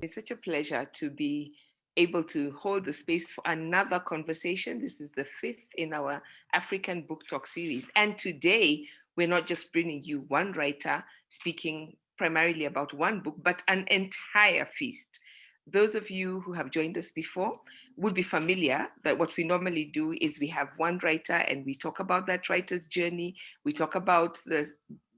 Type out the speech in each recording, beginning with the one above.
It's such a pleasure to be able to hold the space for another conversation. This is the fifth in our African Book Talk series. And today, we're not just bringing you one writer speaking primarily about one book, but an entire feast. Those of you who have joined us before would be familiar that what we normally do is we have one writer and we talk about that writer's journey. We talk about the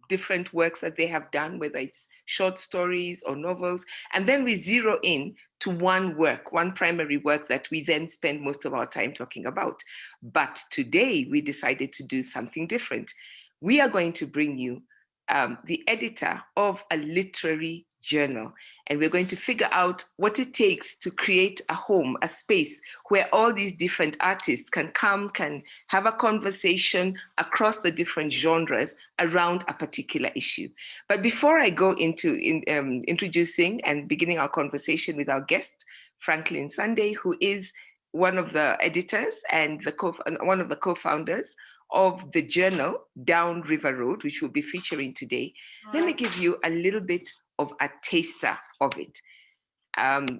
different works that they have done, whether it's short stories or novels, and then we zero in to one work, one primary work that we then spend most of our time talking about. But today we decided to do something different. We are going to bring you the editor of a literary journal. And we're going to figure out what it takes to create a home, a space where all these different artists can come, can have a conversation across the different genres around a particular issue. But before I go into introducing and beginning our conversation with our guest, Franklin Sunday, who is one of the editors and one of the co-founders of the journal Down River Road, which we'll be featuring today, let me give you a little bit of a taster of it.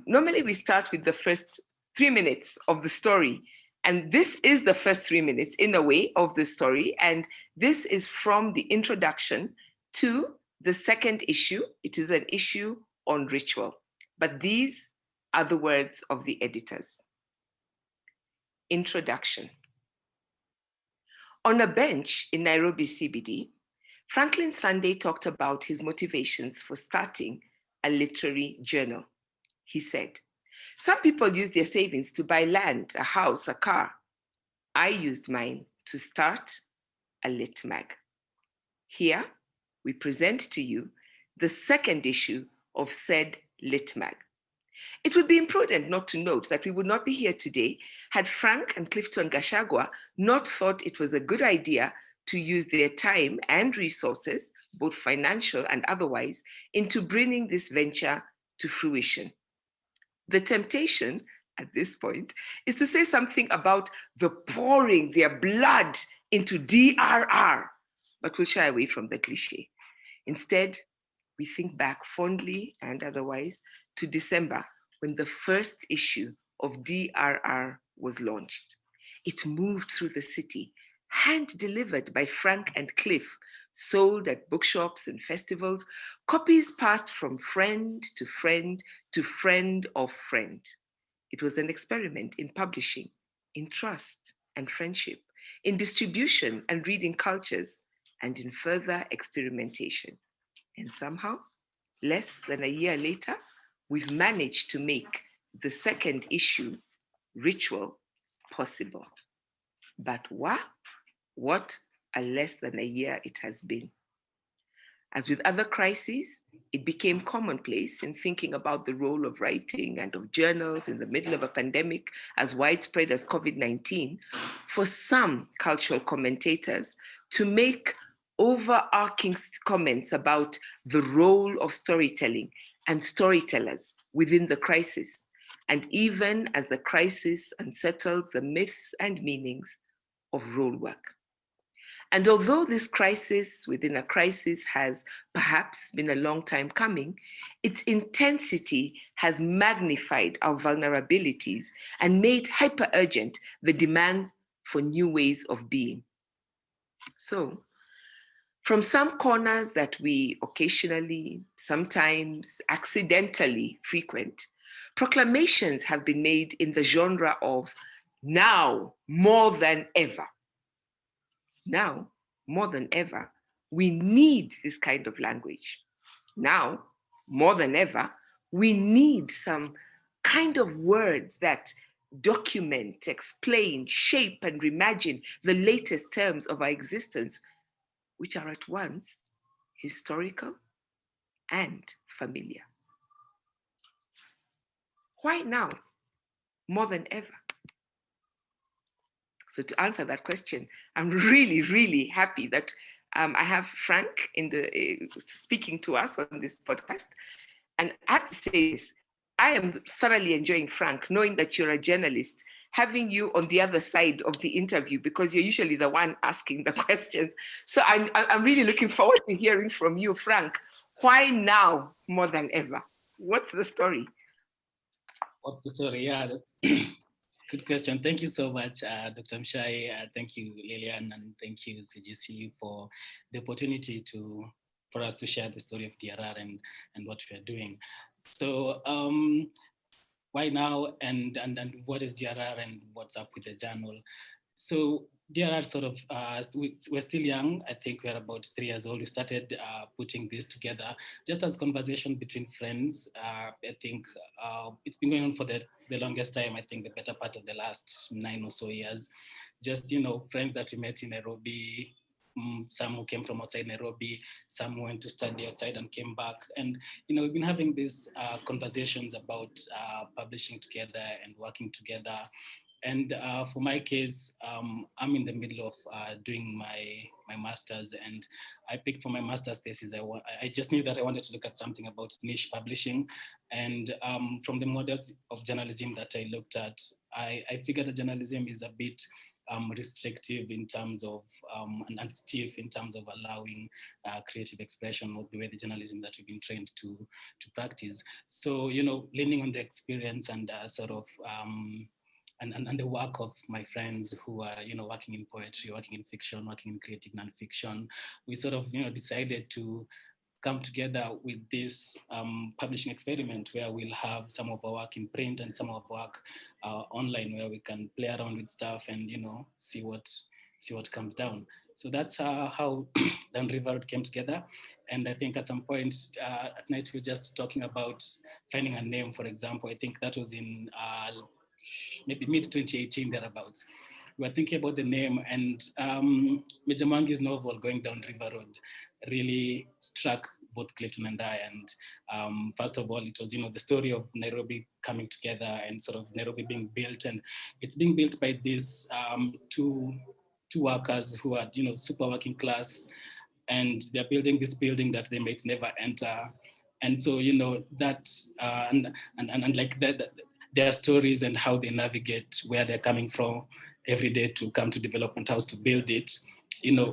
Normally we start with the first 3 minutes of the story. And this is the first 3 minutes in a way of the story. And this is from the introduction to the second issue. It is an issue on ritual. But these are the words of the editors. Introduction. On a bench in Nairobi CBD, Franklin Sunday talked about his motivations for starting a literary journal. He said, "Some people use their savings to buy land, a house, a car. I used mine to start a lit mag." Here, we present to you the second issue of said lit mag. It would be imprudent not to note that we would not be here today had Frank and Clifton Gashagwa not thought it was a good idea to use their time and resources, both financial and otherwise, into bringing this venture to fruition. The temptation at this point is to say something about the pouring their blood into DRR, but we'll shy away from the cliche. Instead, we think back fondly and otherwise to December when the first issue of DRR was launched. It moved through the city, hand-delivered by Frank and Cliff, sold at bookshops and festivals, copies passed from friend to friend to friend of friend. It was an experiment in publishing, in trust and friendship, in distribution and reading cultures, and in further experimentation. And somehow, less than a year later, we've managed to make the second issue, Ritual, possible. But what a less than a year it has been. As with other crises, it became commonplace in thinking about the role of writing and of journals in the middle of a pandemic as widespread as COVID-19 for some cultural commentators to make overarching comments about the role of storytelling and storytellers within the crisis, and even as the crisis unsettles the myths and meanings of role work. And although this crisis within a crisis has perhaps been a long time coming, its intensity has magnified our vulnerabilities and made hyper-urgent the demand for new ways of being. So, from some corners that we occasionally, sometimes accidentally frequent, proclamations have been made in the genre of now more than ever. Now, more than ever, we need this kind of language. Now, more than ever, we need some kind of words that document, explain, shape, and reimagine the latest terms of our existence, which are at once historical and familiar. Why now, more than ever? So to answer that question, I'm really, really happy that I have Frank speaking to us on this podcast. And I have to say this, I am thoroughly enjoying, Frank, knowing that you're a journalist, having you on the other side of the interview, because you're usually the one asking the questions. So I'm really looking forward to hearing from you, Frank. Why now more than ever? What's the story? What's the story? Yeah, that's good question. Thank you so much, Dr. Mshai. Thank you, Lillian, and thank you, CGC, for the opportunity for us to share the story of DRR and what we are doing. So why now, and what is DRR and what's up with the journal? So DRR sort of, we're still young. I think we're about 3 years old. We started putting this together just as conversation between friends. I think it's been going on for the longest time. I think the better part of the last 9 or so years. Just, friends that we met in Nairobi, some who came from outside Nairobi, some who went to study outside and came back. And, we've been having these conversations about publishing together and working together. And for my case, I'm in the middle of doing my master's, and I picked for my master's thesis. I just knew that I wanted to look at something about niche publishing, and from the models of journalism that I looked at, I figured that journalism is a bit restrictive in terms of and stiff in terms of allowing creative expression, or the way the journalism that we've been trained to practice. So leaning on the experience and sort of and the work of my friends who are working in poetry, working in fiction, working in creative nonfiction, we sort of decided to come together with this publishing experiment where we'll have some of our work in print and some of our work online, where we can play around with stuff and see what comes down. So that's how Down River Road came together. And I think at some point at night we were just talking about finding a name. For example, I think that was in maybe mid 2018 thereabouts. We were thinking about the name, and Major Mwangi's novel Going Down River Road really struck both Clifton and I. And first of all, it was the story of Nairobi coming together and sort of Nairobi being built, and it's being built by these two workers who are super working class, and they're building this building that they might never enter. And so that and like that, their stories and how they navigate where they're coming from every day to come to Development House to build it,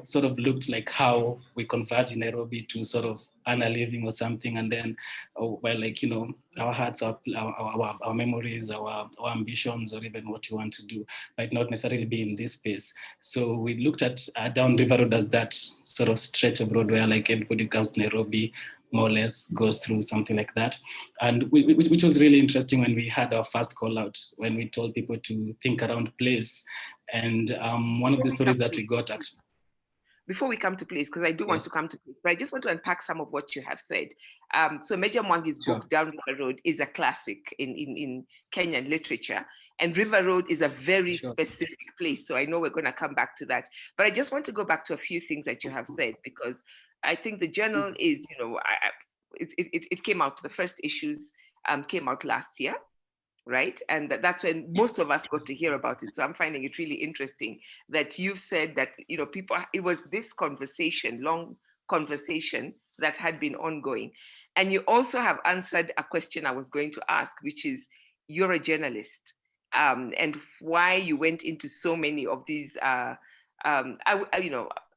sort of looked like how we converge in Nairobi to sort of earn a living or something. And then, our hearts, our memories, our ambitions, or even what you want to do might not necessarily be in this space. So we looked at Down River Road as that sort of stretch of road where like everybody comes to Nairobi, more or less goes through something like that. And which was really interesting when we had our first call out, when we told people to think around place. And one of the stories that we got actually. Before we come to place, because I do want to come to place, but I just want to unpack some of what you have said. So Major Mwangi's book, Down River Road, is a classic in Kenyan literature. And River Road is a very specific place. So I know we're going to come back to that. But I just want to go back to a few things that you have said, because I think the journal is, it came out, the first issues came out last year. Right. And that's when most of us got to hear about it. So I'm finding it really interesting that you've said that, people, it was this conversation, long conversation that had been ongoing. And you also have answered a question I was going to ask, which is, you're a journalist, and why you went into so many of these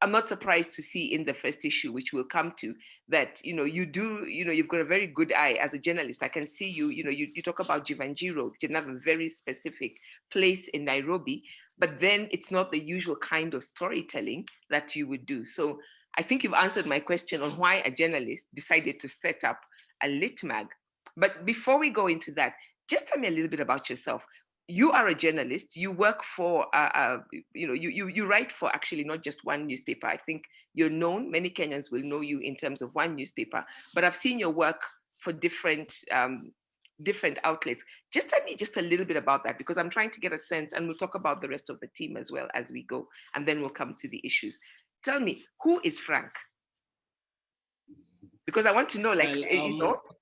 I'm not surprised to see in the first issue, which we'll come to, that, you've got a very good eye as a journalist. I can see you talk about Jivanji Road, which is another very specific place in Nairobi, but then it's not the usual kind of storytelling that you would do. So I think you've answered my question on why a journalist decided to set up a lit mag. But before we go into that, just tell me a little bit about yourself. You are a journalist. You work for, you write for actually not just one newspaper. I think you're known. Many Kenyans will know you in terms of one newspaper, but I've seen your work for different outlets. Just tell me just a little bit about that, because I'm trying to get a sense, and we'll talk about the rest of the team as well as we go, and then we'll come to the issues. Tell me, who is Frank? Because I want to know,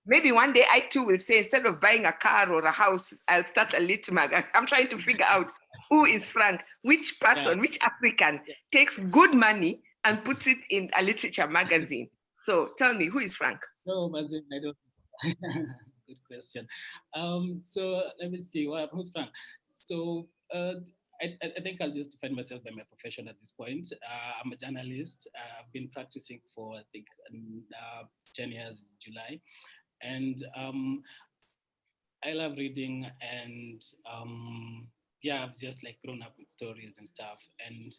maybe one day I too will say, instead of buying a car or a house, I'll start a lit mag. I'm trying to figure out who is Frank, which person, which African takes good money and puts it in a literature magazine. So tell me, who is Frank? No, Mazin, I don't. Good question. So let me see. Who's Frank? So I think I'll just define myself by my profession at this point. I'm a journalist. I've been practicing for, I think, 10 years in July. And I love reading, and yeah, I've just like grown up with stories and stuff, and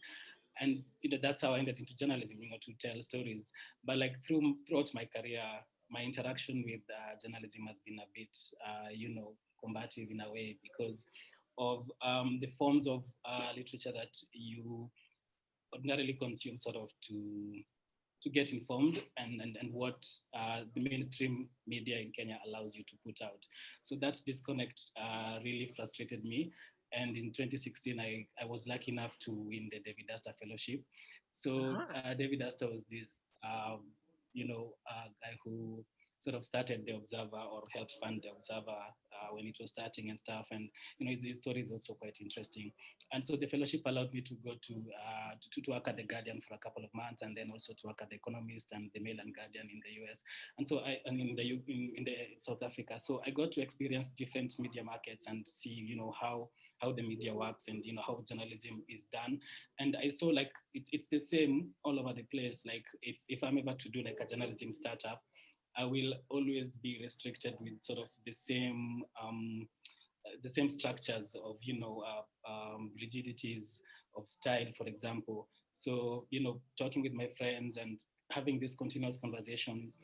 that's how I ended into journalism, to tell stories. But like throughout my career, my interaction with journalism has been a bit combative in a way, because of the forms of literature that you ordinarily consume, sort of to get informed, and what the mainstream media in Kenya allows you to put out. So that disconnect really frustrated me. And in 2016, I was lucky enough to win the David Astor Fellowship. So David Astor was this, guy who sort of started the Observer, or helped fund the Observer when it was starting and stuff. And his story is also quite interesting. And so the fellowship allowed me to go to work at the Guardian for a couple of months, and then also to work at the Economist and the Mail and Guardian in the US, and in the South Africa. So I got to experience different media markets and see how the media works, and how journalism is done. And I saw like it's the same all over the place. Like if I'm ever to do like a journalism startup, I will always be restricted with sort of the same structures of rigidities of style, for example. So talking with my friends and having these continuous conversations.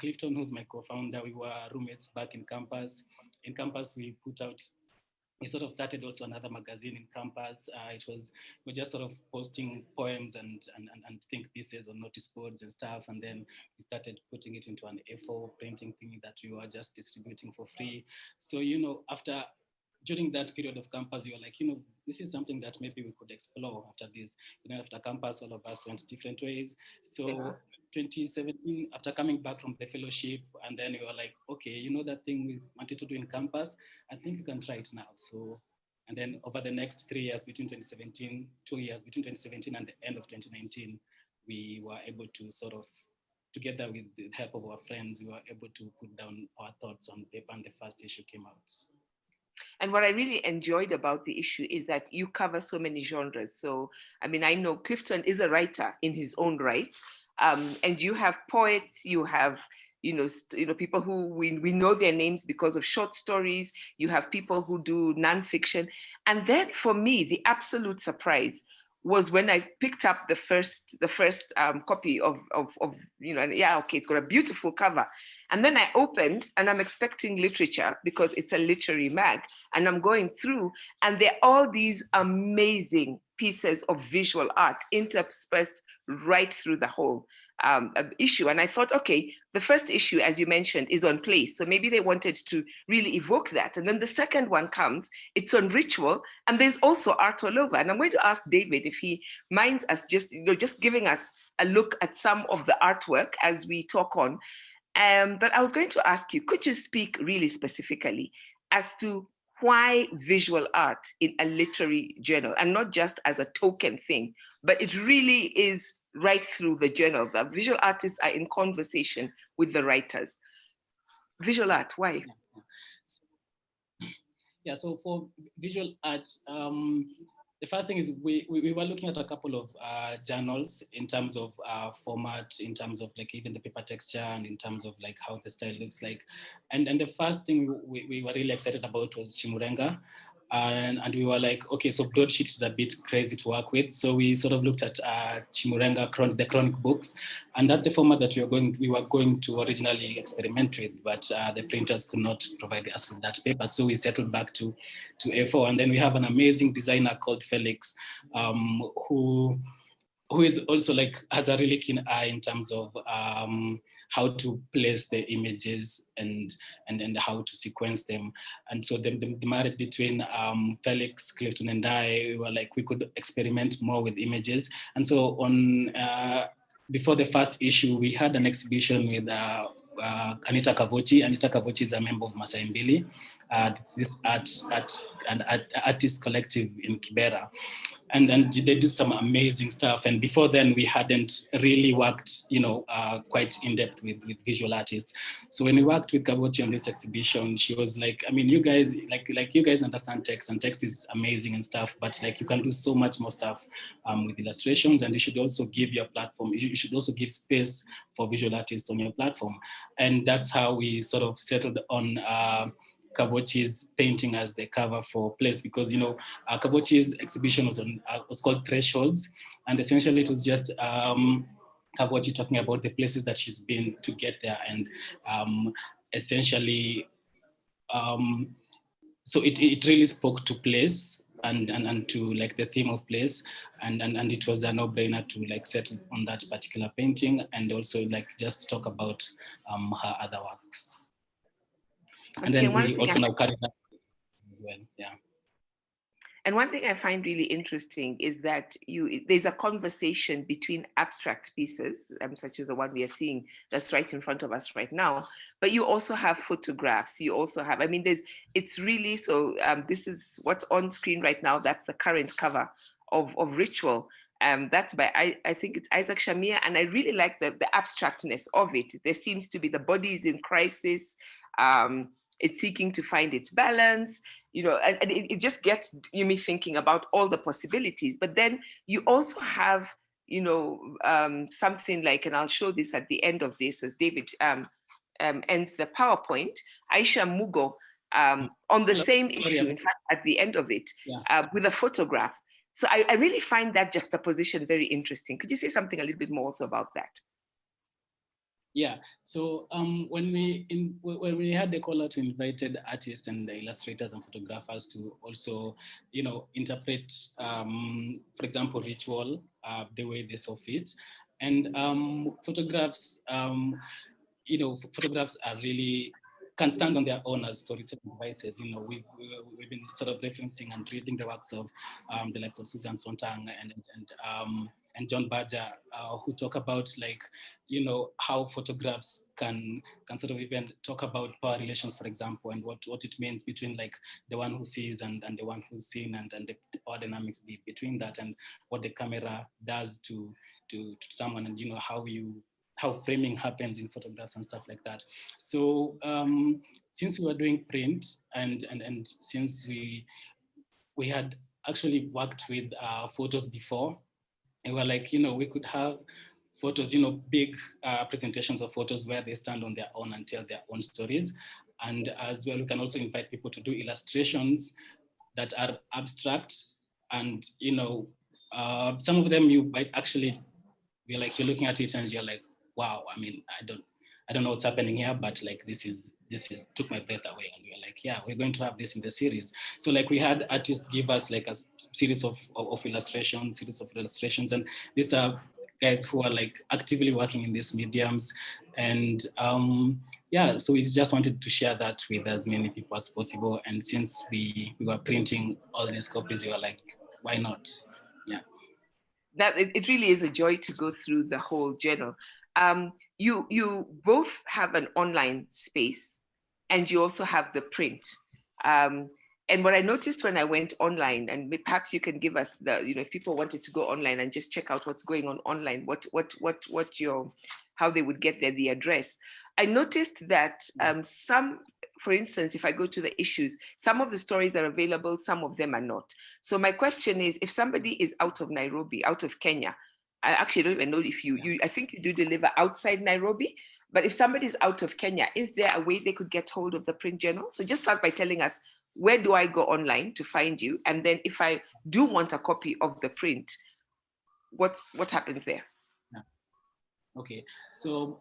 Clifton, who's my co-founder, we were roommates back in campus. In campus, we sort of started also another magazine in campus. We're just sort of posting poems and think pieces on notice boards and stuff. And then we started putting it into an A4 printing thing that we were just distributing for free. So, during that period of campus, you were like, this is something that maybe we could explore after this. After campus, all of us went different ways. So 2017, after coming back from the fellowship, and then we were like, okay, that thing we wanted to do in campus, I think we can try it now. So, and then over the next 3 years, between 2017 and the end of 2019, we were able to sort of, together with the help of our friends, we were able to put down our thoughts on paper, and the first issue came out. And what I really enjoyed about the issue is that you cover so many genres. So, I mean, I know Clifton is a writer in his own right, and you have poets, you have people who we know their names because of short stories. You have people who do nonfiction, and then for me, the absolute surprise was when I picked up the first copy of and yeah, okay, it's got a beautiful cover. And then I opened, and I'm expecting literature because it's a literary mag. And I'm going through, and there are all these amazing pieces of visual art interspersed right through the whole issue. And I thought, okay, the first issue, as you mentioned, is on place. So maybe they wanted to really evoke that. And then the second one comes, it's on ritual, and there's also art all over. And I'm going to ask David if he minds us just giving us a look at some of the artwork as we talk on. But I was going to ask you, could you speak really specifically as to why visual art in a literary journal, and not just as a token thing, but it really is right through the journal? The visual artists are in conversation with the writers. Visual art, why? Yeah, so for visual art, the first thing is we were looking at a couple of journals in terms of format, in terms of like even the paper texture, and in terms of like how the style looks like. And the first thing we were really excited about was Chimurenga. And we were like, okay, so broadsheet is a bit crazy to work with. So we sort of looked at Chimurenga, the chronic books. And that's the format that we were going to originally experiment with, but the printers could not provide us with that paper. So we settled back to A4. And then we have an amazing designer called Felix, who is also like has a really keen eye in terms of how to place the images and how to sequence them. And so the marriage between Felix, Clifton, and I, we were like, we could experiment more with images. And so on before the first issue, we had an exhibition with Anita Kavochi. Anita Kavochi is a member of Masai Mbili. It's this artist collective in Kibera. And they do some amazing stuff. And before then, we hadn't really worked, quite in depth with visual artists. So when we worked with Kavochi on this exhibition, she was like, I mean, you guys, like you guys understand text, and text is amazing and stuff, but like you can do so much more stuff with illustrations, and you should also give your platform, you should also give space for visual artists on your platform. And that's how we sort of settled on Kabochi's painting as the cover for Place, because Kabochi's exhibition was called Thresholds, and essentially it was just Kabochi talking about the places that she's been to get there, and essentially so it really spoke to place and to like the theme of place, and it was a no-brainer to like settle on that particular painting, and also like just talk about her other works. And then we also now carry that as well, yeah. And one thing I find really interesting is that there's a conversation between abstract pieces, such as the one we are seeing that's right in front of us right now, but you also have photographs. You also have, it's really, so this is what's on screen right now. That's the current cover of Ritual. That's by, I think it's Isaac Shamir, and I really like the abstractness of it. There seems to be, the body is in crisis. It's seeking to find its balance, and it just gets me thinking about all the possibilities. But then you also have, something like, and I'll show this at the end of this as David ends the PowerPoint, Aisha Mugo on the same issue, in fact, at the end of it, with a photograph. So I really find that juxtaposition very interesting. Could you say something a little bit more also about that? Yeah, so when we had the call out, we invited artists and illustrators and photographers to also, interpret, for example, Ritual the way they saw fit. And photographs, photographs are really can stand on their own as storytelling devices. We've been sort of referencing and reading the works of the likes of Susan Sontag and John Badger, who talk about how photographs can sort of even talk about power relations, for example, and what it means between like the one who sees and the one who's seen, and the power dynamics between that, and what the camera does to someone, and how framing happens in photographs and stuff like that. So since we were doing print and since we had actually worked with photos before, and we're like, we could have photos, big presentations of photos where they stand on their own and tell their own stories. And as well, we can also invite people to do illustrations that are abstract, and some of them you might actually you're looking at it and you're like, wow, I don't know what's happening here, but like this is took my breath away. And we're like, yeah, we're going to have this in the series. So like we had artists give us like a series of illustrations, and these are guys who are like actively working in these mediums. And so we just wanted to share that with as many people as possible. And since we were printing all these copies, we were like, why not? Yeah. That it really is a joy to go through the whole journal. You both have an online space, and you also have the print. And what I noticed when I went online, and perhaps you can give us if people wanted to go online and just check out what's going on online, how they would get there, the address. I noticed that some, for instance, if I go to the issues, some of the stories are available, some of them are not. So my question is, if somebody is out of Nairobi, out of Kenya, I actually don't even know if I think you do deliver outside Nairobi, but if somebody's out of Kenya, is there a way they could get hold of the print journal? So just start by telling us, where do I go online to find you? And then if I do want a copy of the print, what happens there? Yeah. Okay, so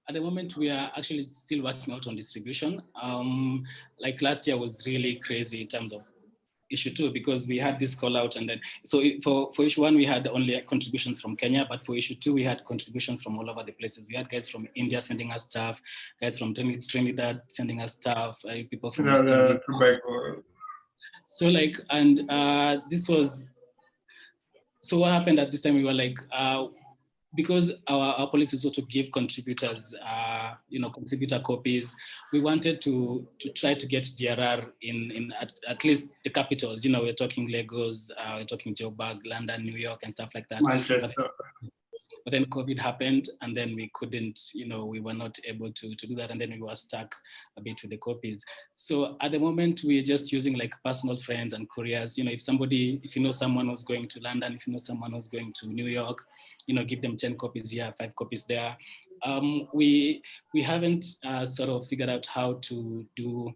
at the moment we are actually still working out on distribution. Like last year was really crazy in terms of issue 2, because we had this call out, and then so for issue 1 we had only contributions from Kenya, but for issue 2 we had contributions from all over the places. We had guys from India sending us stuff, guys from Trinidad sending us stuff, people from West Indies. So like, and this was, so what happened at this time, we were like, because our policy is also to give contributors, contributor copies, we wanted to try to get DRR in at least the capitals. We're talking Lagos, we're talking Joburg, London, New York, and stuff like that. Manchester. But then COVID happened, and then we couldn't, we were not able to do that, and then we were stuck a bit with the copies. So at the moment, we're just using like personal friends and couriers. If you know someone who's going to London, if you know someone who's going to New York, give them 10 copies here, 5 copies there. We haven't sort of figured out how to do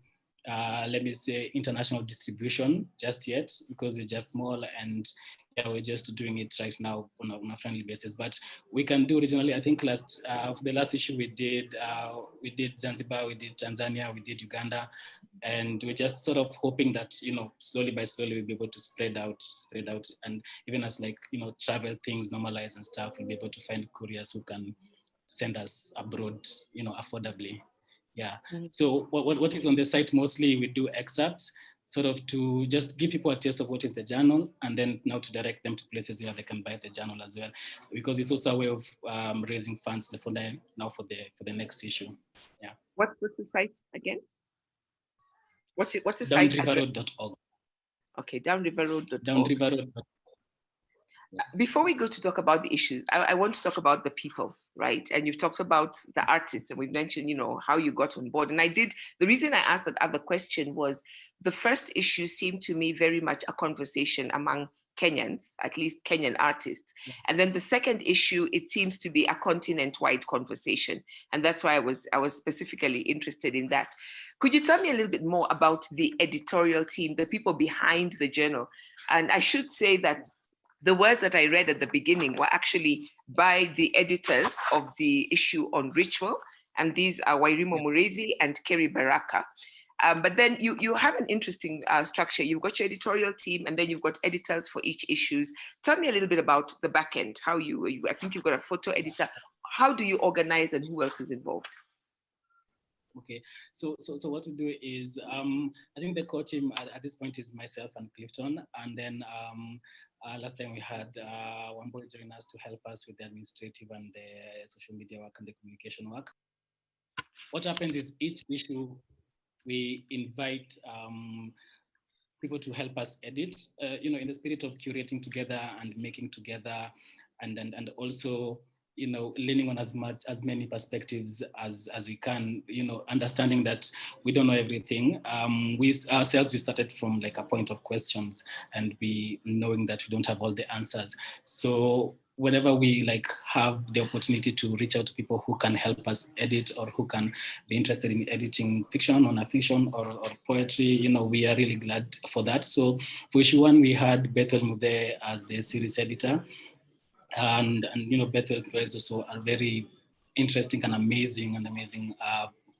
let me say, international distribution just yet, because we're just small, and yeah, we're just doing it right now on a friendly basis. But we can do regionally. I think for the last issue we did Zanzibar, we did Tanzania, we did Uganda, and we're just sort of hoping that, slowly by slowly we'll be able to spread out, and even as, like, travel things normalize and stuff, we'll be able to find couriers who can send us abroad, affordably. Yeah. So what is on the site, mostly we do excerpts, sort of to just give people a taste of what is the journal, and then now to direct them to places where they can buy the journal as well, because it's also a way of raising funds for the next issue. Yeah. What's the site again? What's the site? Downriverroad.org. Okay, downriverroad.org. Downriverroad.org. Yes. Before we go to talk about the issues, I want to talk about the people, right? And you've talked about the artists, and we've mentioned, how you got on board. And the reason I asked that other question was the first issue seemed to me very much a conversation among Kenyans, at least Kenyan artists. Yeah. And then the second issue, it seems to be a continent-wide conversation. And that's why I was specifically interested in that. Could you tell me a little bit more about the editorial team, the people behind the journal? And I should say that the words that I read at the beginning were actually by the editors of the issue on ritual, and these are Wairimu Mureithi and Kerry Baraka. But then you have an interesting structure. You've got your editorial team, and then you've got editors for each issues. Tell me a little bit about the back end. I think you've got a photo editor. How do you organize, and who else is involved? Okay, so what we do is, I think the core team at this point is myself and Clifton, and then last time we had one boy join us to help us with the administrative and the social media work and the communication work. What happens is each issue we invite people to help us edit, in the spirit of curating together and making together, and also, leaning on as many perspectives as we can, understanding that we don't know everything. We started from like a point of questions, and we knowing that we don't have all the answers. So whenever we have the opportunity to reach out to people who can help us edit, or who can be interested in editing fiction, non-fiction, or poetry, we are really glad for that. So for issue 1, we had Bethel Mude as the series editor. And Bethel is also a very interesting and amazing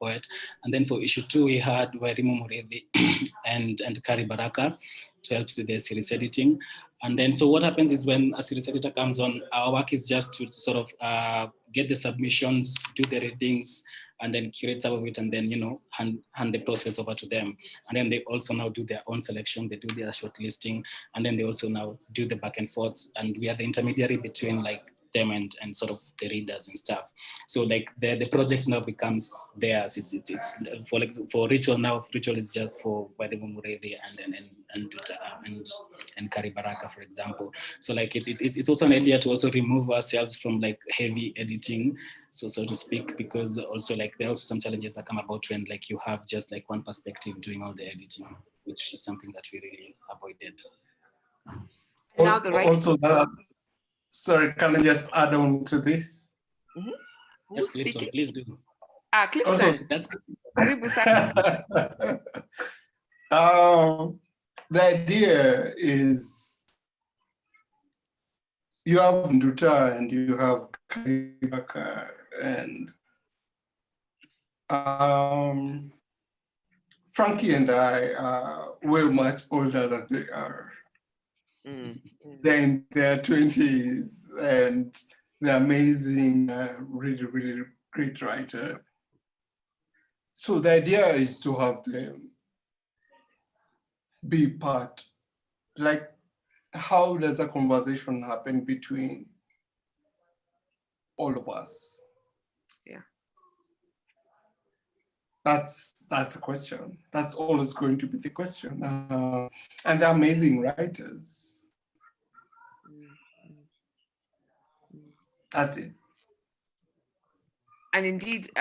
poet. And then for issue 2, we had Wairimu Mureithi and Kari Baraka to help with the series editing. And then, so what happens is when a series editor comes on, our work is just to sort of get the submissions, do the readings, and then curate some of it, and then, hand the process over to them. And then they also now do their own selection, they do their shortlisting, and then they also now do the back and forths. And we are the intermediary between them and sort of the readers and stuff. So the project now becomes theirs. It's for Ritual now. Ritual is just for Wairimu Mureithi and Kari Baraka, for example. So it's also an idea to also remove ourselves from heavy editing, so to speak, because also there are also some challenges that come about when you have just one perspective doing all the editing, which is something that we really avoided. Now the right. Also sorry, can I just add on to this? Mm-hmm. Yes, Clifton, please do. Clifton. Also, that's the idea is you have Nduta and you have Karibaka, and Frankie and I are way much older than they are. They're in their 20s, and they're amazing, really, really great writer. So the idea is to have them be part. How does a conversation happen between all of us? Yeah. That's the question. That's always going to be the question. And they're amazing writers. That's it. And indeed,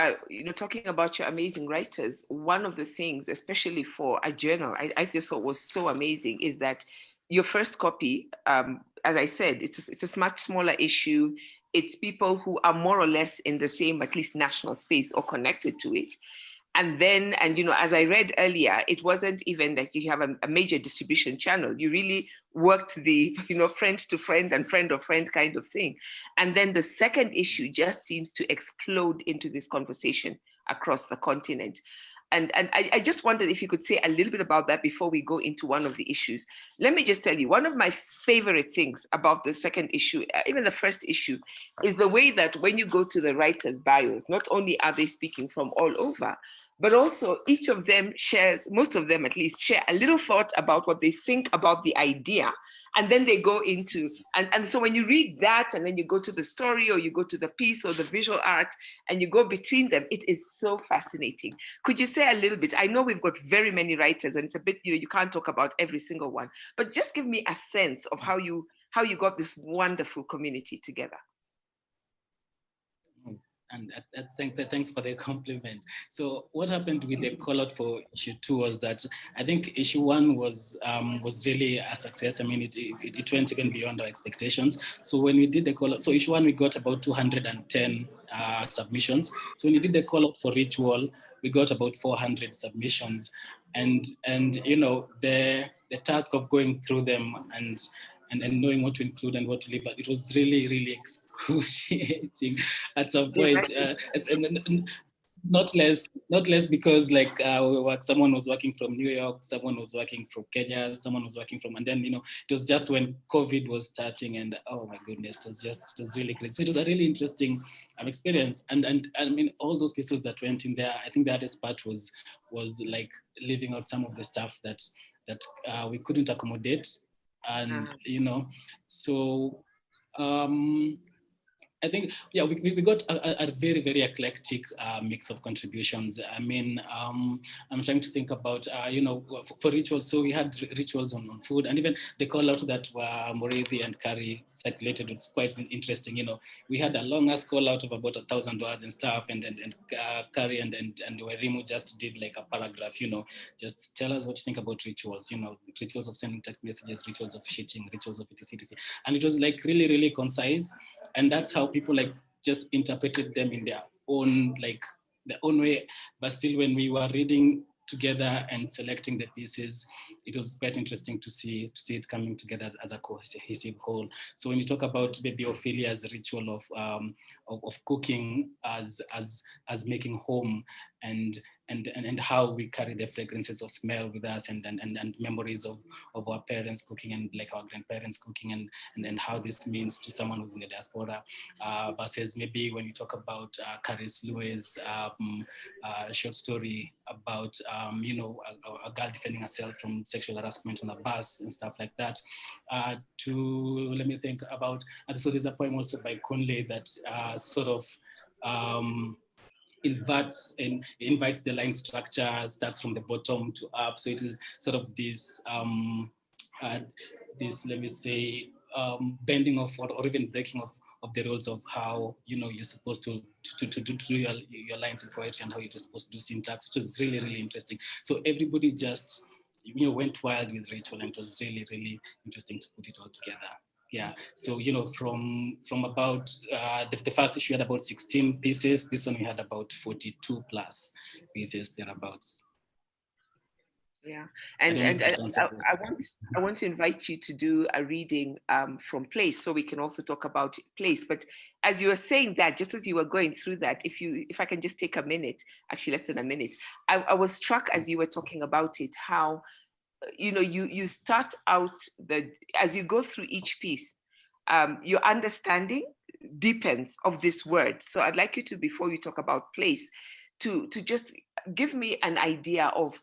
talking about your amazing writers, one of the things, especially for a journal, I just thought was so amazing is that your first copy, as I said, it's a much smaller issue. It's people who are more or less in the same, at least national space or connected to it. And then, and as I read earlier, it wasn't even that you have a major distribution channel. You really worked the, friend to friend and friend of friend kind of thing. And then the second issue just seems to explode into this conversation across the continent. And I just wondered if you could say a little bit about that before we go into one of the issues. Let me just tell you, one of my favorite things about the second issue, even the first issue, is the way that when you go to the writers' bios, not only are they speaking from all over, but also each of them shares, most of them at least, share a little thought about what they think about the idea. And then they go into, and so when you read that and then you go to the story or you go to the piece or the visual art and you go between them, it is so fascinating. Could you say a little bit? I know we've got very many writers and it's a bit, you can't talk about every single one, but just give me a sense of how you got this wonderful community together. And thanks for the compliment. So what happened with the call out for issue 2 was that I think issue 1 was really a success. I mean, it went even beyond our expectations. So when we did the call out, so issue 1, we got about 210 submissions. So when we did the call out for Ritual, we got about 400 submissions. And the task of going through them and knowing what to include and what to leave, but it was really, really excruciating at some point. Not less because someone was working from New York, someone was working from Kenya, someone was working from, and then it was just when COVID was starting, and oh my goodness, it was really crazy. So it was a really interesting experience, and I mean all those pieces that went in there. I think the hardest part was like leaving out some of the stuff that we couldn't accommodate. And so I think, yeah, we got a very, very eclectic mix of contributions. I mean, I'm trying to think about, for rituals. So we had rituals on food, and even the call out that Morethi and Kari circulated was quite interesting. We had a long ass call out of about 1,000 words and stuff, and Kari and Wairimu just did like a paragraph, just tell us what you think about rituals, rituals of sending text messages, rituals of shitting, rituals of etc. And it was like really, really concise. And that's how people just interpreted them in their own way. But still, when we were reading together and selecting the pieces, it was quite interesting to see it coming together as a cohesive whole. So when you talk about maybe Ophelia's ritual of cooking as making home, and how we carry the fragrances of smell with us, and memories of our parents cooking and like our grandparents cooking, and how this means to someone who's in the diaspora, versus maybe when you talk about Caris Lewis' short story about a girl defending herself from sexual harassment on a bus and stuff like that. Let me think about, so there's a poem also by Conley that sort of invites the line structure, starts from the bottom to up. So it is sort of this let me say, bending of or even breaking of the rules of how you're supposed to do your lines in poetry, and how you're supposed to do syntax, which is really, really interesting. So everybody just went wild with Rachel, and it was really, really interesting to put it all together. Yeah, so from about the first issue had about 16 pieces. This one we had about 42 plus pieces thereabouts. Yeah, and I want to invite you to do a reading from Place, so we can also talk about Place. But as you were saying that, just as you were going through that, if I can just take a minute, actually less than a minute, I was struck as you were talking about it, how you start out as you go through each piece, your understanding deepens of this word. So I'd like you to, before you talk about Place, to just give me an idea of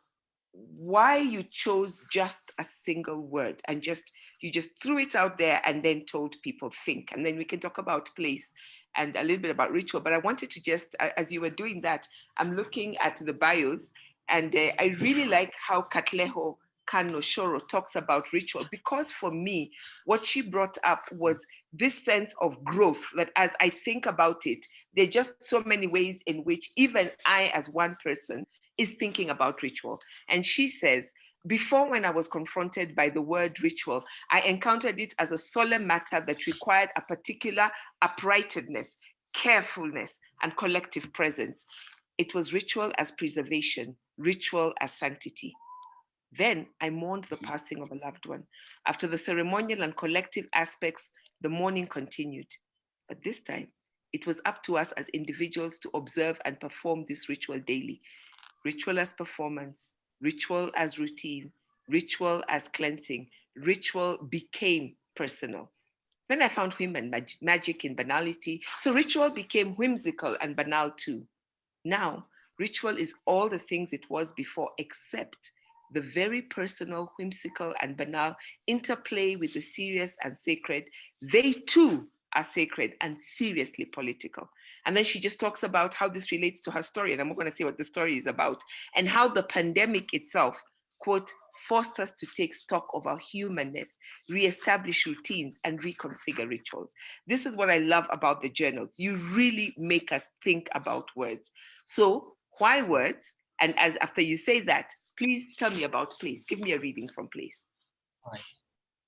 why you chose just a single word, and you just threw it out there and then told people think, and then we can talk about Place and a little bit about Ritual. But I wanted to just, as you were doing that, I'm looking at the bios, and I really like how Katleho Kano Shoro talks about Ritual, because for me, what she brought up was this sense of growth, that as I think about it, there are just so many ways in which even I, as one person, is thinking about ritual. And she says, before, when I was confronted by the word ritual, I encountered it as a solemn matter that required a particular uprightedness, carefulness, and collective presence. It was ritual as preservation, ritual as sanctity. Then I mourned the passing of a loved one. After the ceremonial and collective aspects, the mourning continued. But this time, it was up to us as individuals to observe and perform this ritual daily. Ritual as performance, ritual as routine, ritual as cleansing. Ritual became personal. Then I found whim and magic in banality. So ritual became whimsical and banal too. Now, ritual is all the things it was before, except the very personal, whimsical, and banal interplay with the serious and sacred. They too are sacred and seriously political. And then she just talks about how this relates to her story. And I'm not going to say what the story is about, and how the pandemic itself, quote, forced us to take stock of our humanness, reestablish routines, and reconfigure rituals. This is what I love about the journals. You really make us think about words. So why words? And as after you say that, please tell me about place. Give me a reading from place. All right.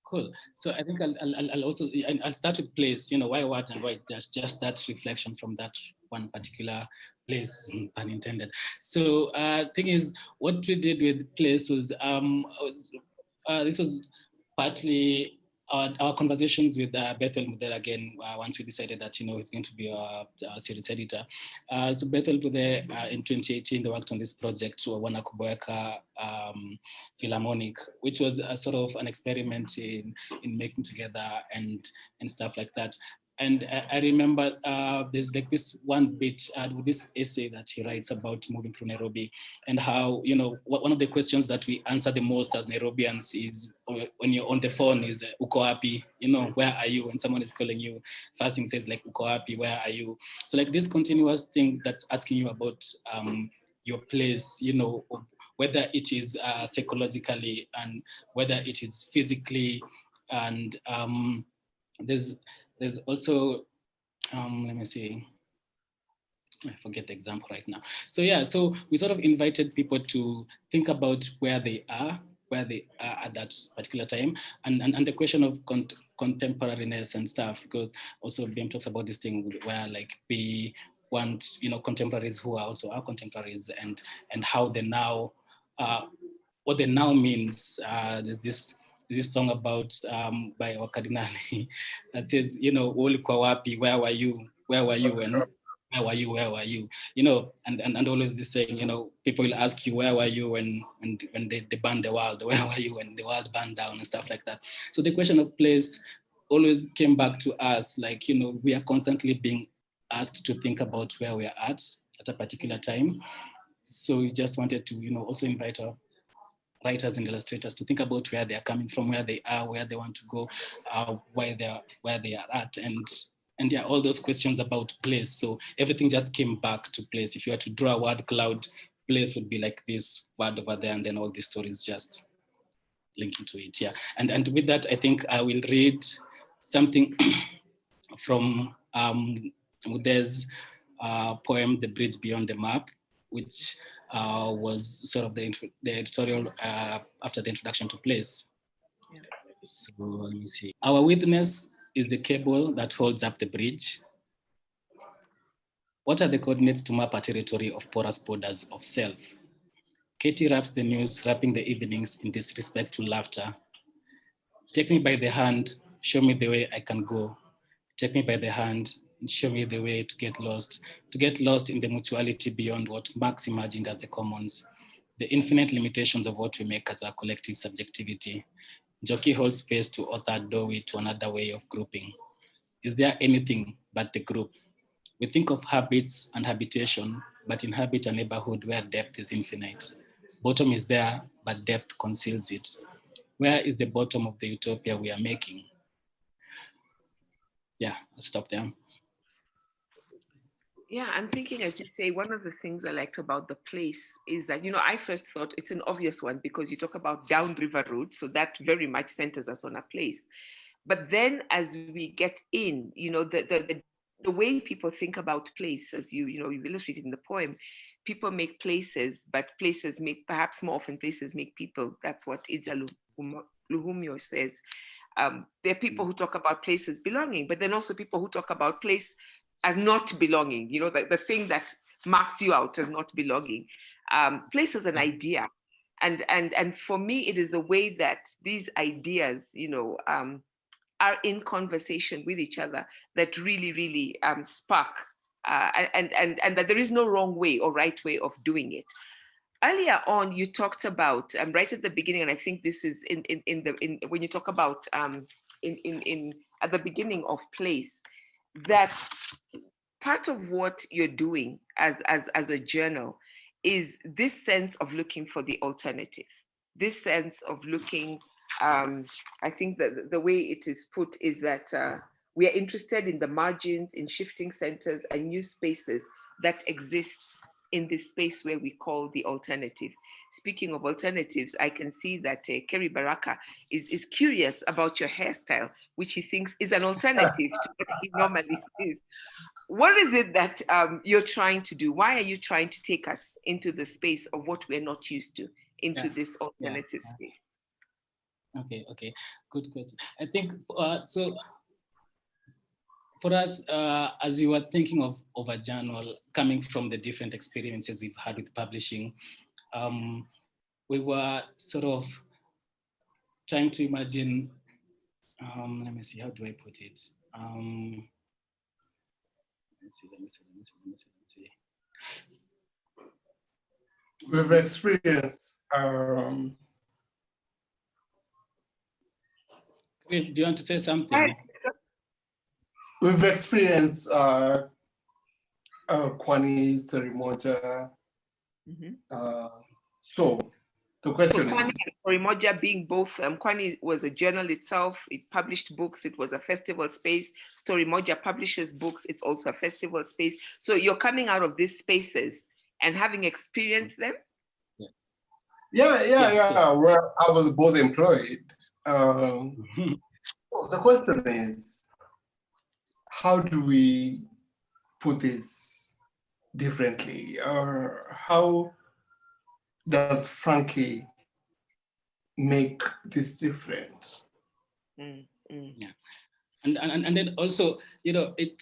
Cool. So I think I'll also, I'll start with place, why words and why there's just that reflection from that one particular place, unintended. So thing is, what we did with place was, this was partly our conversations with Bethel Mudel again, once we decided that, it's going to be our series editor. So Bethel Mudel in 2018, they worked on this project, Wana Kuboeka Philharmonic, which was a sort of an experiment in making together and stuff like that. And I remember there's like this one bit with this essay that he writes about moving through Nairobi, and how, one of the questions that we answer the most as Nairobians is when you're on the phone is uko wapi, where are you? When someone is calling you, first thing says like uko wapi, where are you? So like this continuous thing that's asking you about your place, whether it is psychologically and whether it is physically, and there's also, let me see, I forget the example right now. So yeah, so we sort of invited people to think about where they are at that particular time, and the question of contemporariness and stuff, because also BM talks about this thing where like we want, contemporaries who are also our contemporaries, and how the now, what the now means. There's this song about by Wakadinali that says, ulikuwa wapi, where were you, and where were you, and always this saying, people will ask you, where were you when they burned the world, where were you when the world burned down, and stuff like that. So the question of place always came back to us, like, we are constantly being asked to think about where we are at a particular time. So we just wanted to, also invite our writers and illustrators to think about where they are coming from, where they are, where they want to go, where they are at, and yeah, all those questions about place. So everything just came back to place. If you were to draw a word cloud, place would be like this word over there, and then all these stories just linking to it. Yeah, and with that, I think I will read something from Mude's poem, "The Bridge Beyond the Map," which was sort of the editorial after the introduction to place. Yeah. So let me see. Our witness is the cable that holds up the bridge. What are the coordinates to map a territory of porous borders of self? Katie wraps the news, wrapping the evenings in disrespectful laughter. Take me by the hand, show me the way I can go. Take me by the hand and show me the way to get lost in the mutuality beyond what Marx imagined as the commons, the infinite limitations of what we make as our collective subjectivity. Njoki holds space to author a doorway to another way of grouping. Is there anything but the group? We think of habits and habitation, but inhabit a neighborhood where depth is infinite. Bottom is there, but depth conceals it. Where is the bottom of the utopia we are making? Yeah, I'll stop there. Yeah, I'm thinking, as you say, one of the things I liked about the place is that, I first thought it's an obvious one because you talk about downriver road, so that very much centers us on a place. But then as we get in, the way people think about place, as you've illustrated in the poem, people make places, but places make, perhaps more often places make people. That's what Idza Luhumyo says. There are people who talk about places belonging, but then also people who talk about place as not belonging, the thing that marks you out as not belonging, places an idea. And for me, it is the way that these ideas, are in conversation with each other that really, really spark, and that there is no wrong way or right way of doing it. Earlier on, you talked about right at the beginning, and I think this is in when you talk about in at the beginning of place, that part of what you're doing as a journal is this sense of looking for the alternative, this sense of looking. I think that the way it is put is that we are interested in the margins, in shifting centers and new spaces that exist in this space where we call the alternative. Speaking of alternatives, I can see that Kerry Baraka is curious about your hairstyle, which he thinks is an alternative to what he normally is. What is it that you're trying to do? Why are you trying to take us into the space of what we're not used to, into this alternative space? Okay, good question. I think so. For us, as you were thinking of a journal coming from the different experiences we've had with publishing, we were sort of trying to imagine, let me see, how do I put it? Let me see. We've experienced. Do you want to say something? We've experienced Kwani, Story Moja. So the question Kwani is, and Story Moja being both, Kwani was a journal itself, it published books, it was a festival space. Story Moja publishes books, it's also a festival space. So you're coming out of these spaces and having experienced them? Yes. Yeah. So, well, I was both employed. So the question is, how do we put this differently? Or how does Frankie make this different? Yeah, and then also, it.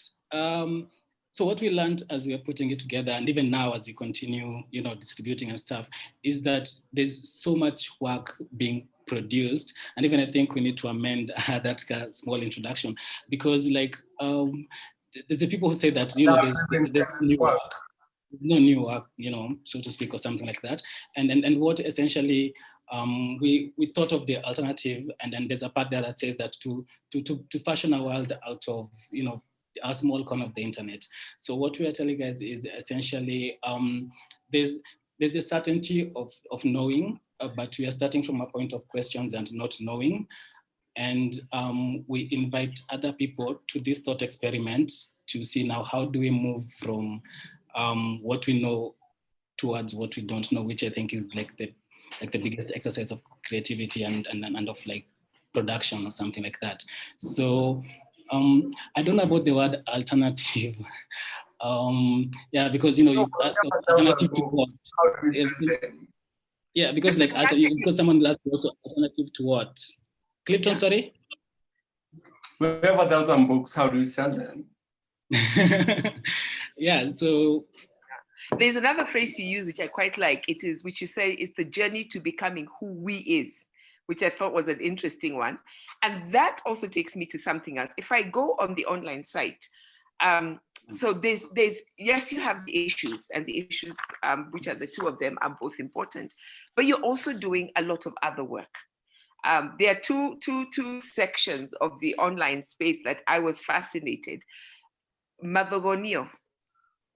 So what we learned as we are putting it together, and even now as we continue, distributing and stuff, is that there's so much work being produced, and even I think we need to amend that small introduction, because like the people who say that there's new work. No new work, so to speak, or something like that. And what essentially we thought of the alternative, and then there's a part there that says that to fashion a world out of a small corner of the internet. So what we are telling guys is essentially there's the certainty of knowing, but we are starting from a point of questions and not knowing. And we invite other people to this thought experiment to see now how do we move from what we know towards what we don't know, which I think is like the biggest exercise of creativity and of like production or something like that. So I don't know about the word alternative. Because you asked alternative to what? Yeah, because like because someone asked alternative to what? Clifton, sorry? We have 1,000 books, how do we sell them? Yeah, so there's another phrase you use which I quite like. It is, which you say is the journey to becoming who we is, which I thought was an interesting one. And that also takes me to something else. If I go on the online site, so there's yes, you have the issues, and the issues, which are the two of them, are both important, but you're also doing a lot of other work. There are two sections of the online space that I was fascinated. Mavagonio.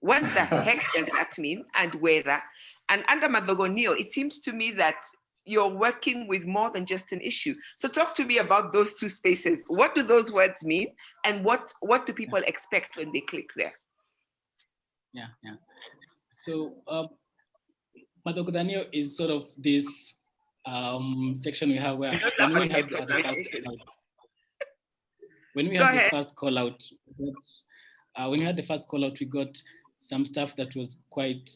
What the heck does that mean? And where? And under Mavagonio, it seems to me that you're working with more than just an issue. So talk to me about those two spaces. What do those words mean? And what do people expect when they click there? Yeah. So Mavagonio is sort of this section we have where when we have the first call out, when we had the first call out, we got some stuff that was quite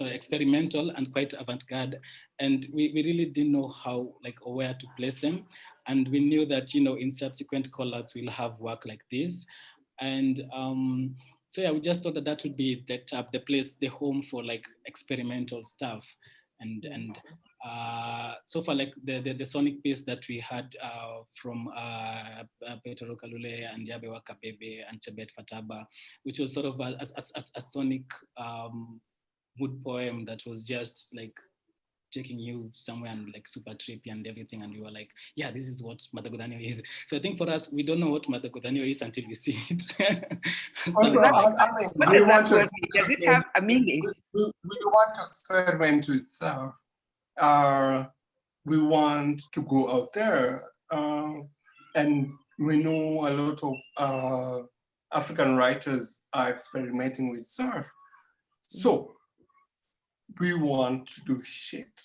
experimental and quite avant-garde, and we really didn't know how or where to place them. And we knew that in subsequent call outs we'll have work like this. And So yeah, we just thought that would be the place, the home for like experimental stuff. And so far, like the sonic piece that we had from Petero Kalule and Yabe Wakabebe and Chebet Fataba, which was sort of a sonic wood poem that was just like taking you somewhere and like super trippy and everything, and we were like, yeah, this is what Madagodanio is. So I think for us, we don't know what Madagodanio is until we see it. Also, what does that word mean? Does it have a meaning? We want to experiment with stuff. We want to go out there, and we know a lot of African writers are experimenting with surf. So we want to do shit,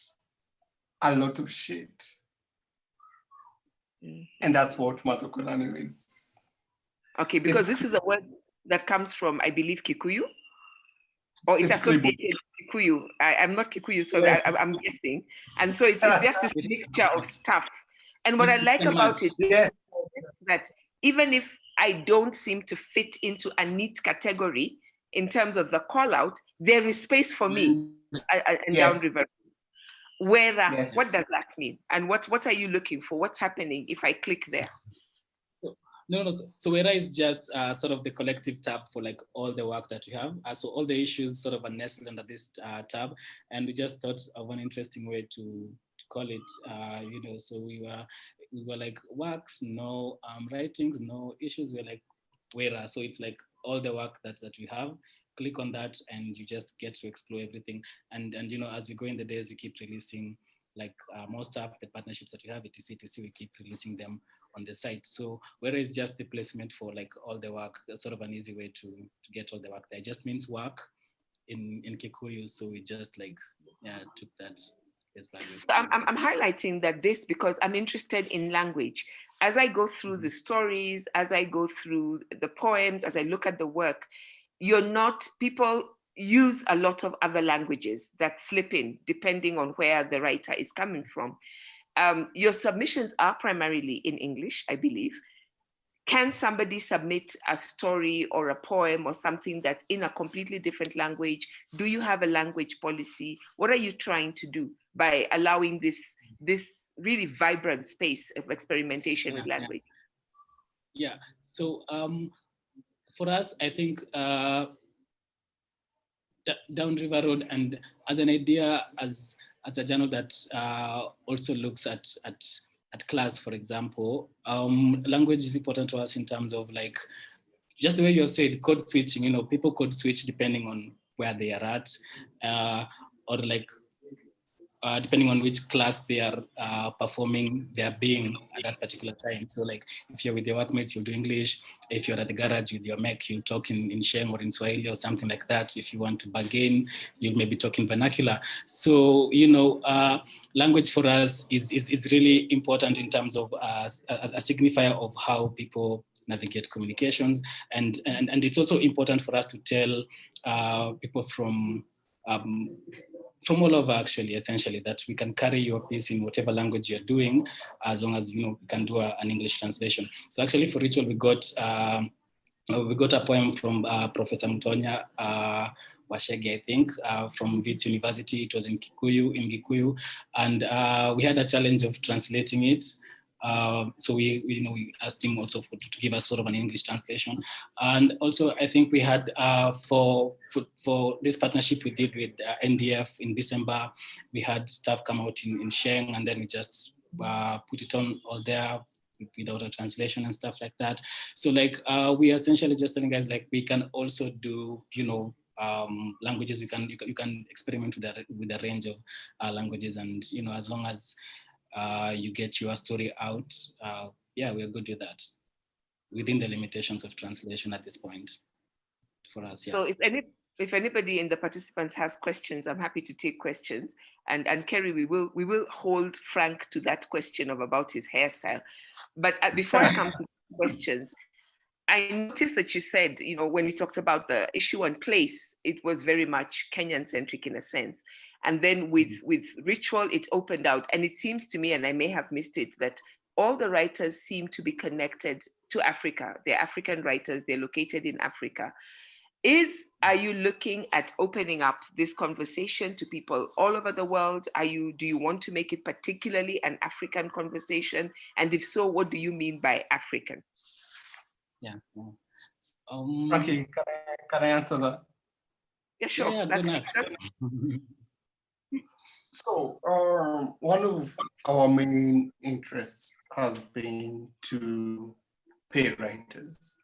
a lot of shit. And that's what Madagodanio is. Okay, because this is a word that comes from, I believe, Kikuyu, or it's associated with Kikuyu. I'm not Kikuyu, so I'm guessing. And so it's just this mixture of stuff. And what I like about it is that even if I don't seem to fit into a neat category in terms of the call out, there is space for me in Downriver. What does that mean? And what are you looking for? What's happening if I click there? No. So Wera is just sort of the collective tab for like all the work that we have. So all the issues sort of are nestled under this tab, and we just thought of an interesting way to call it. So we were like works, no writings, no issues. We're like Wera. So it's like all the work that we have. Click on that, and you just get to explore everything. And as we go in the days, we keep releasing like more stuff, the partnerships that we have, etc. We keep releasing them on the site. So where is just the placement for like all the work, sort of an easy way to get all the work there. It just means work in Kikuyu. So we just like, took that as value. So I'm highlighting that this because I'm interested in language. As I go through the stories, as I go through the poems, as I look at the work, people use a lot of other languages that slip in depending on where the writer is coming from. Your submissions are primarily in English, I believe. Can somebody submit a story or a poem or something that's in a completely different language? Do you have a language policy? What are you trying to do by allowing this really vibrant space of experimentation with language? Yeah. So for us, I think Downriver Road, and as an idea, as a journal that also looks at class, for example, language is important to us in terms of like, just the way you have said, code switching, people code switch depending on where they are at, or like, depending on which class they are performing their being at that particular time. So like if you're with your workmates, you'll do English. If you're at the garage with your mech, you'll talk in Sheng or in Swahili or something like that. If you want to bargain, you'll maybe talk in vernacular. So, language for us is really important in terms of a signifier of how people navigate communications. And it's also important for us to tell people from all over, actually, essentially, that we can carry your piece in whatever language you're doing, as long as we can do an English translation. So actually, for Ritual, we got a poem from Professor Mutonya Washege, I think, from Wits University. It was in Gikuyu, and we had a challenge of translating it. So we asked him also to give us sort of an English translation. And also I think we had for this partnership we did with NDF in December, we had stuff come out in Sheng, and then we just put it on all there without a translation and stuff like that. So like we are essentially just telling guys, like, we can also do languages. You can experiment with a range of languages, and as long as you get your story out, we're good with that, within the limitations of translation at this point for us. Yeah. So if anybody in the participants has questions, I'm happy to take questions. And Kerry, we will hold Frank to that question about his hairstyle. But before I come to questions, I noticed that you said, when we talked about the issue on place, it was very much Kenyan-centric in a sense. And then with Ritual, it opened out. And it seems to me, and I may have missed it, that all the writers seem to be connected to Africa. They're African writers, they're located in Africa. Are you looking at opening up this conversation to people all over the world? Do you want to make it particularly an African conversation? And if so, what do you mean by African? Yeah. Okay, can I answer that? Yeah, sure. Yeah, That's So one of our main interests has been to pay writers.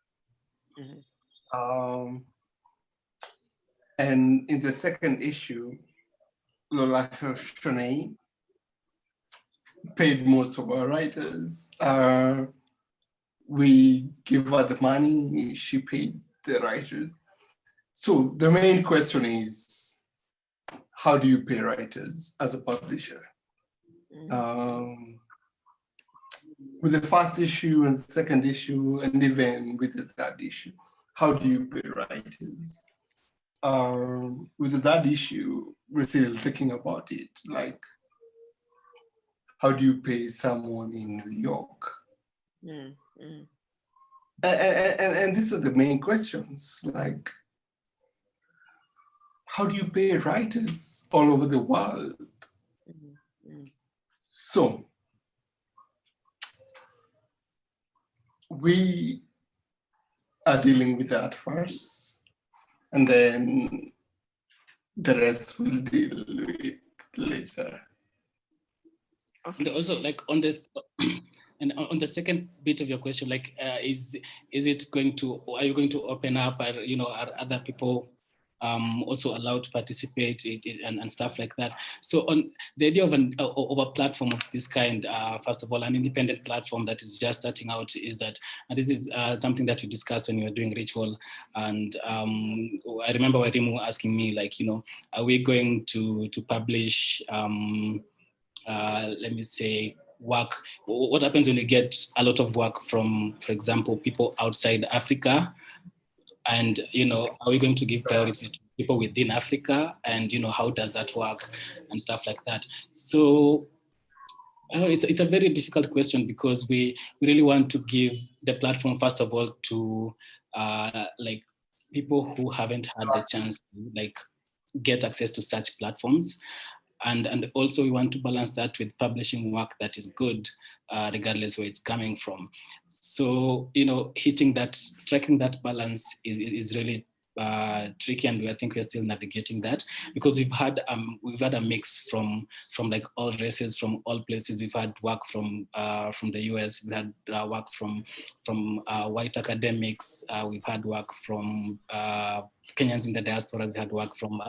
Mm-hmm. And in the second issue, Lola Shonei paid most of our writers. We give her the money, she paid the writers. So the main question is, how do you pay writers as a publisher? With the first issue and second issue, and even with the third issue, how do you pay writers? With the third issue, we're still thinking about it, like, how do you pay someone in New York? And these are the main questions, like, how do you pay writers all over the world? So we are dealing with that first, and then the rest we'll deal with later. And also, like on this, and on the second bit of your question, like, are you going to open up? Are other people also allowed to participate and stuff like that? So on the idea of a platform of this kind, first of all, an independent platform that is just starting out, is that, and this is something that we discussed when we were doing Ritual, and I remember Warimu asking me, like, are we going to publish, let me say, work? What happens when you get a lot of work from, for example, people outside Africa? And, are we going to give priority to people within Africa? And, how does that work and stuff like that? So it's a very difficult question, because we really want to give the platform, first of all, to like people who haven't had the chance to like get access to such platforms. And also we want to balance that with publishing work that is good, regardless where it's coming from. So, striking that balance is really tricky, and I think we're still navigating that, because we've had a mix from like all races, from all places. We've had work from the US, we've had work from white academics, we've had work from Kenyans in the diaspora, we've had work from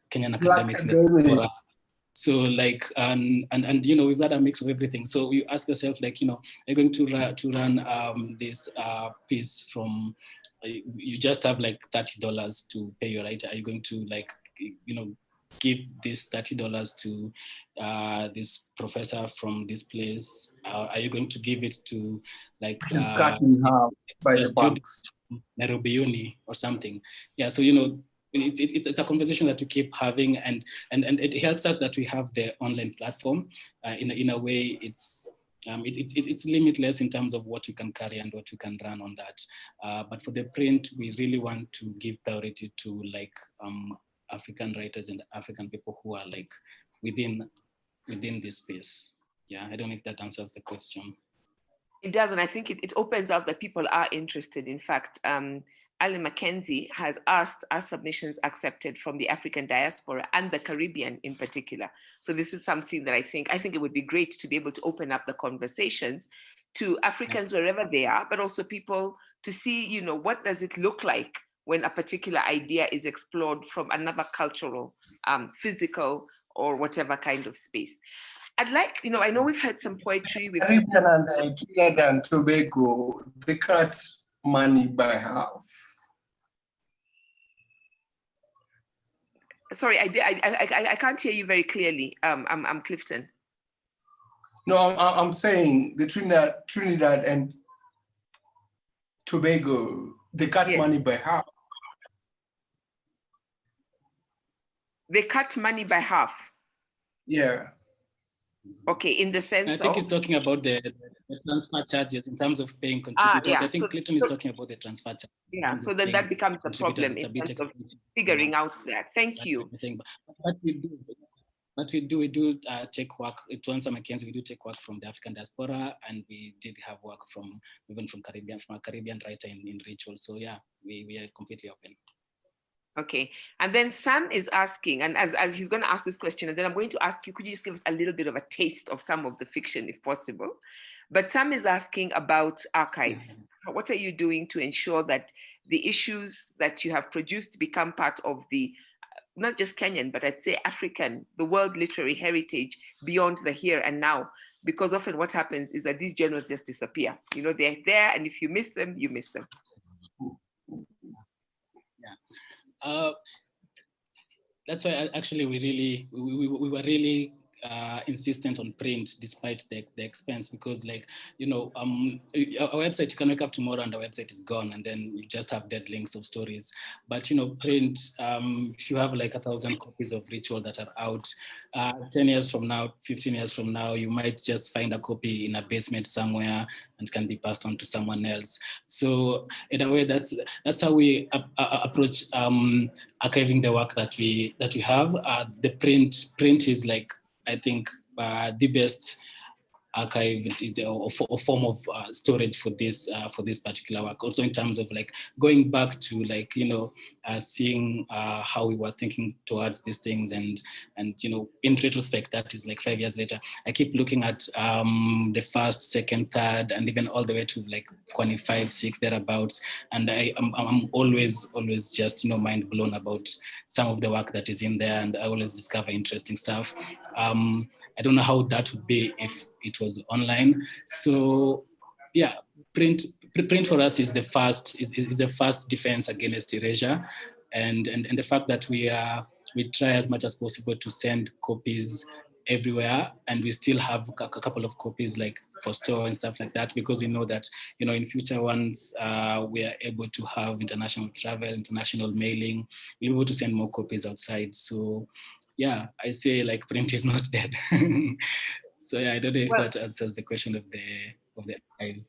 Kenyan academics in the diaspora. So like, and we've got a mix of everything. So you ask yourself, like, are you going to run this piece from, you just have like $30 to pay your writer? Are you going to like, give this $30 to this professor from this place? Are you going to give it to like just cut in half by the banks, Nairobi Uni or something? Yeah, so it's a conversation that we keep having, and it helps us that we have the online platform. In a way, it's limitless in terms of what we can carry and what we can run on that. But for the print, we really want to give priority to like African writers and African people who are like within this space. Yeah, I don't know if that answers the question. It does, and I think it opens up that people are interested. In fact, Alan Mackenzie has asked our submissions accepted from the African diaspora and the Caribbean in particular. So this is something that I think it would be great to be able to open up the conversations to Africans wherever they are, but also people to see, what does it look like when a particular idea is explored from another cultural, physical, or whatever kind of space. I'd like, I know we've had some poetry. Trinidad and Tobago, they cut money by half. Sorry, I can't hear you very clearly. I'm Clifton. No, I'm saying the Trinidad and Tobago, they cut money by half. They cut money by half. Yeah. Okay, in the sense I think of? he's talking about the transfer charges in terms of paying contributors. Yeah. I think Clifton is talking about the transfer charges. Yeah, so then that becomes the problem It's in a bit terms of expensive. figuring out that. Thank you. But we do take work. To answer Mackenzie, we do take work from the African diaspora, and we did have work from a Caribbean writer in Ritual. So yeah, we are completely open. Okay, and then Sam is asking, and as he's going to ask this question, and then I'm going to ask you, could you just give us a little bit of a taste of some of the fiction, if possible? But Sam is asking about archives. What are you doing to ensure that the issues that you have produced become part of the, not just Kenyan, but I'd say African, the world literary heritage beyond the here and now? Because often what happens is that these journals just disappear. You know, they're there, and if you miss them, you miss them. Yeah. That's why actually we were really insistent on print despite the expense, because like, you know, our website, you can wake up tomorrow and our website is gone, and then you just have dead links of stories. But, you know, print, if you have like 1,000 copies of Ritual that are out, 10 years from now, 15 years from now, you might just find a copy in a basement somewhere and can be passed on to someone else. So in a way, that's how we approach archiving the work that we have. The print is like, I think, the best archive or form of storage for this particular work. Also in terms of like going back to like, you know, seeing how we were thinking towards these things, and you know, in retrospect, that is like 5 years later, I keep looking at the first, second, third, and even all the way to like 25, 6 thereabouts, and I'm always just, you know, mind blown about some of the work that is in there, and I always discover interesting stuff. I don't know how that would be if it was online. So yeah, print for us is the first defense against erasure, and the fact that we try as much as possible to send copies everywhere, and we still have a couple of copies like for store and stuff like that, because we know that, you know, in future ones we are able to have international travel, international mailing, we're able to send more copies outside. So yeah, I say like print is not dead. So yeah, I don't know if that answers the question of the archive.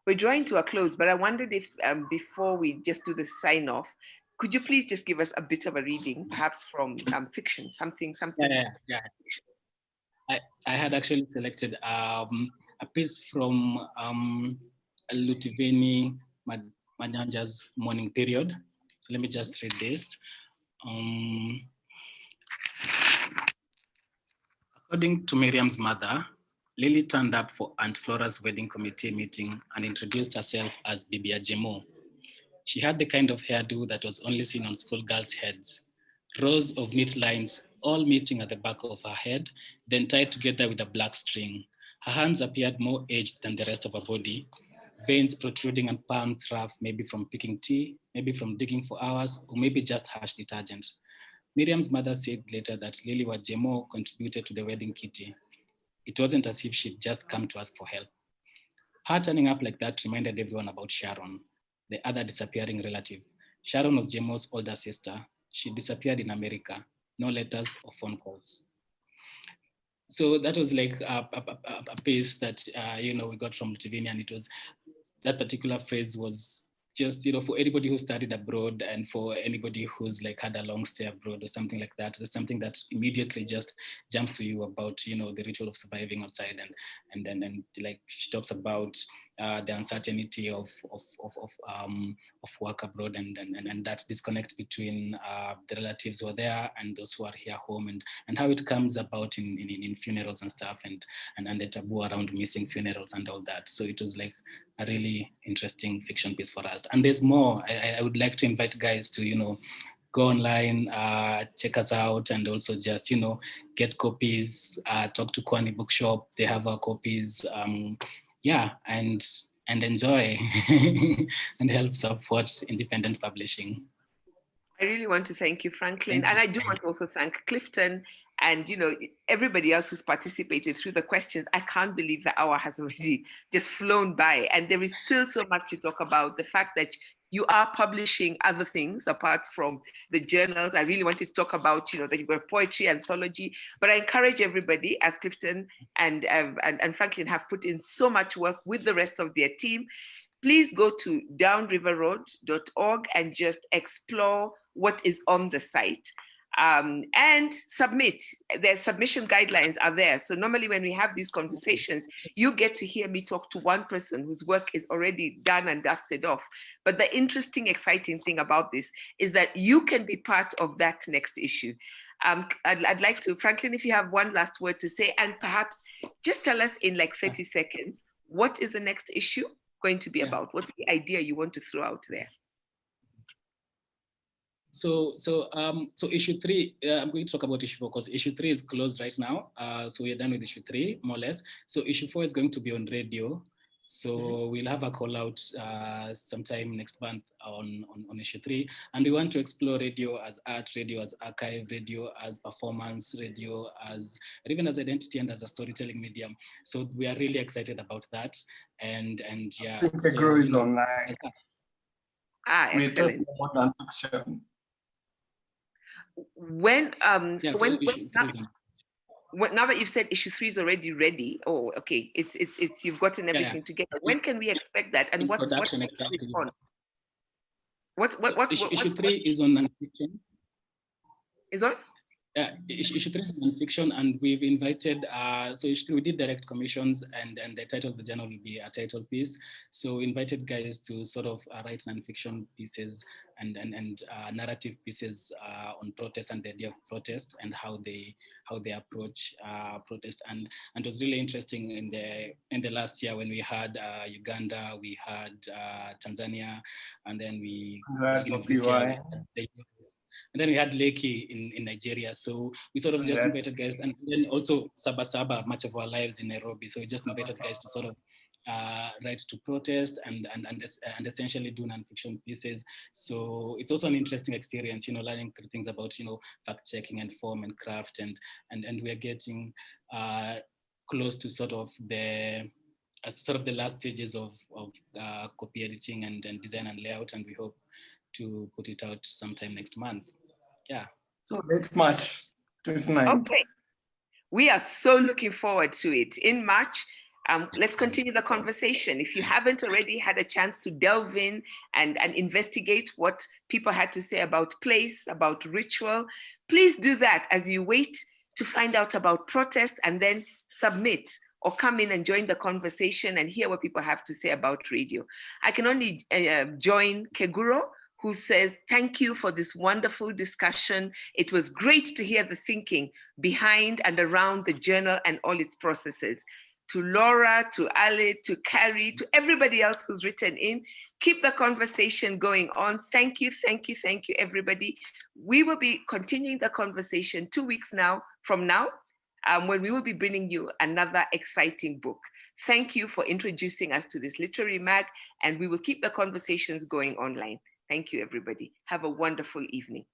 We're drawing to a close, but I wondered if before we just do the sign off, could you please just give us a bit of a reading, perhaps from fiction, something? Yeah. I had actually selected a piece from Lutiveni Manyanja's Morning Period. So let me just read this. According to Miriam's mother, Lily turned up for Aunt Flora's wedding committee meeting and introduced herself as Bibia Jemo. She had the kind of hairdo that was only seen on schoolgirls' heads. Rows of neat lines, all meeting at the back of her head, then tied together with a black string. Her hands appeared more aged than the rest of her body, veins protruding and palms rough, maybe from picking tea, maybe from digging for hours, or maybe just harsh detergent. Miriam's mother said later that Lily Wajemo contributed to the wedding kitty. It wasn't as if she'd just come to ask for help. Her turning up like that reminded everyone about Sharon, the other disappearing relative. Sharon was Jemo's older sister. She disappeared in America, no letters or phone calls. So that was like a piece that you know, we got from Lutivini, and it was, that particular phrase was just, you know, for anybody who studied abroad and for anybody who's like had a long stay abroad or something like that. There's something that immediately just jumps to you about, you know, the ritual of surviving outside, and like she talks about the uncertainty of work abroad, and that disconnect between the relatives who are there and those who are here home, and how it comes about in funerals and stuff, and the taboo around missing funerals and all that. So it was like a really interesting fiction piece for us. And there's more. I would like to invite guys to, you know, go online, check us out, and also just, you know, get copies, talk to Kwani Bookshop. They have our copies. Yeah, and enjoy and help support independent publishing. I really want to thank you, Franklin. And I do want to also thank Clifton and, you know, everybody else who's participated through the questions. I can't believe the hour has already just flown by, and there is still so much to talk about. The fact that you are publishing other things apart from the journals. I really wanted to talk about, that you've got poetry, anthology, but I encourage everybody, as Clifton and Franklin have put in so much work with the rest of their team, please go to downriverroad.org and just explore what is on the site. And submit. Their submission guidelines are there. So normally when we have these conversations, you get to hear me talk to one person whose work is already done and dusted off. But the interesting, exciting thing about this is that you can be part of that next issue. I'd like to, Franklin, if you have one last word to say, and perhaps just tell us in like 30 seconds, what is the next issue going to be about? What's the idea you want to throw out there? So issue 3, I'm going to talk about issue 4 because issue 3 is closed right now. So we're done with issue 3, more or less. So issue 4 is going to be on radio. So we'll have a call out sometime next month on issue 3. And we want to explore radio as art, radio as archive, radio as performance, radio as, or even as identity and as a storytelling medium. So we are really excited about that. And yeah. I think Kegro is online. We're talking about nonfiction. Now that you've said issue 3 is already ready, okay, it's you've gotten everything together. When can we expect that? And what exactly? What issue 3 is on nonfiction. Is on? Issue 3 is nonfiction, and we've invited, so we did direct commissions, and the title of the journal will be a title piece. So we invited guys to sort of write nonfiction pieces and narrative pieces on protest and the idea of protest and how they approach protest. And it was really interesting in the last year when we had Uganda, we had Tanzania, and then we had and then we had Lekki in Nigeria. So we sort of just invited guys, and then also Saba, much of our lives in Nairobi. So we just invited guys to sort of write to protest and essentially do nonfiction pieces. So it's also an interesting experience, learning things about, fact checking and form and craft, and we're getting close to sort of the last stages of copy editing and design and layout, and we hope to put it out sometime next month. Yeah. So late March 29th. Okay. We are so looking forward to it. In March, let's continue the conversation. If you haven't already had a chance to delve in and investigate what people had to say about place, about ritual, please do that as you wait to find out about protest, and then submit or come in and join the conversation and hear what people have to say about radio. I can only join Keguro, who says, thank you for this wonderful discussion. It was great to hear the thinking behind and around the journal and all its processes. To Laura, to Ali, to Carrie, to everybody else who's written in, keep the conversation going on. Thank you, everybody. We will be continuing the conversation 2 weeks from now, when we will be bringing you another exciting book. Thank you for introducing us to this literary mag, and we will keep the conversations going online. Thank you, everybody. Have a wonderful evening.